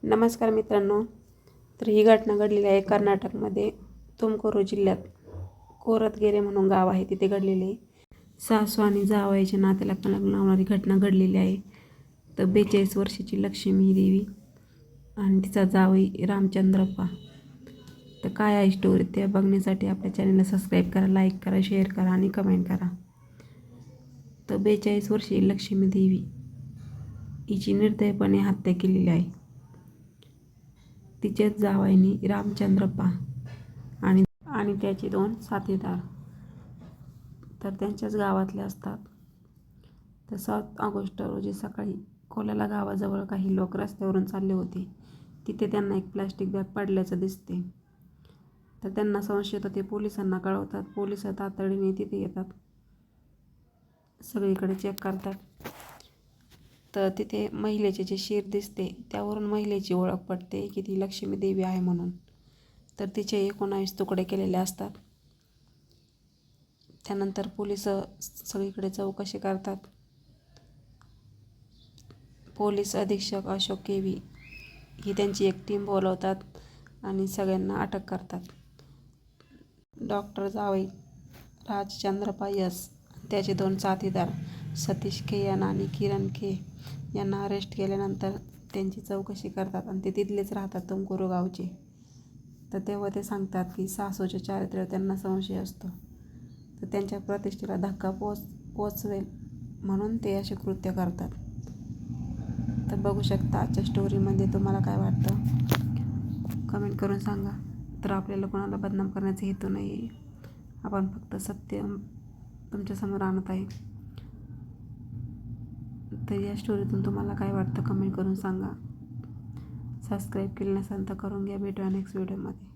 नमस्कार मित्रांनो. तर ही घटना घडलेली आहे कर्नाटकमध्ये तुमकुरू जिल्ह्यात कोरतगेरे म्हणून गाव आहे, तिथे घडलेली आहे. सासू आणि जावयाच्या नात्याला कलंक लावणारी घटना घडलेली आहे. तर 42 वर्षाची लक्ष्मी देवी आणि तिचा जावई रामचंद्रप्पा. तर काय आहे स्टोरी ते बघण्यासाठी आपल्या चॅनलला सबस्क्राईब करा, लाईक करा, शेअर करा आणि कमेंट करा. तर 42 वर्षीय लक्ष्मी देवी हिची निर्दयपणे हत्या केलेली आहे. तिच्याच जावयाने रामचंद्रप्पा आणि त्याचे 2 साथीदार तर त्यांच्याच गावातले असतात. तर 7 ऑगस्ट रोजी सकाळी कोल्याला गावाजवळ काही लोक रस्त्यावरून चालले होते. तिथे त्यांना एक प्लॅस्टिक बॅग पडल्याचं दिसते. तर त्यांना संशय येतो. ते पोलिसांना कळवतात. पोलिस तातडीने तिथे येतात, सगळीकडे चेक करतात. तर तिथे महिलेचे जे शिर दिसते त्यावरून महिलेची ओळख पडते की ती लक्ष्मी देवी आहे म्हणून. तर तिचे 19 तुकडे केलेले असतात. त्यानंतर पोलिस सगळीकडे चौकशी करतात. पोलीस अधीक्षक अशोक केवी ही त्यांची एक टीम बोलवतात आणि सगळ्यांना अटक करतात. डॉक्टर जावई राजचंद्रप्पा यस, त्याचे 2 साथीदार सतीश केयन आणि किरण के यांना अरेस्ट केल्यानंतर त्यांची चौकशी करतात आणि ते तिथलेच राहतात, तुमकुरू गावचे. तर तेव्हा ते सांगतात की सासूचे चारित्र्यावर त्यांना संशय असतो. तर त्यांच्या प्रतिष्ठेला धक्का पोचवेल म्हणून ते असे कृत्य करतात. तर बघू शकता आजच्या स्टोरीमध्ये तुम्हाला काय वाटतं, कमेंट करून सांगा. तर आपल्याला कोणाला बदनाम करण्याचा हेतू नाही आहे, आपण फक्त सत्य तुमच्यासमोर आणत आहे. तर या स्टोरीतून तुम्हाला काय वाटतं कमेंट करून सांगा. सबस्क्राईब केलं नसेल तर करून घ्या. भेटूया नेक्स्ट व्हिडिओमध्ये.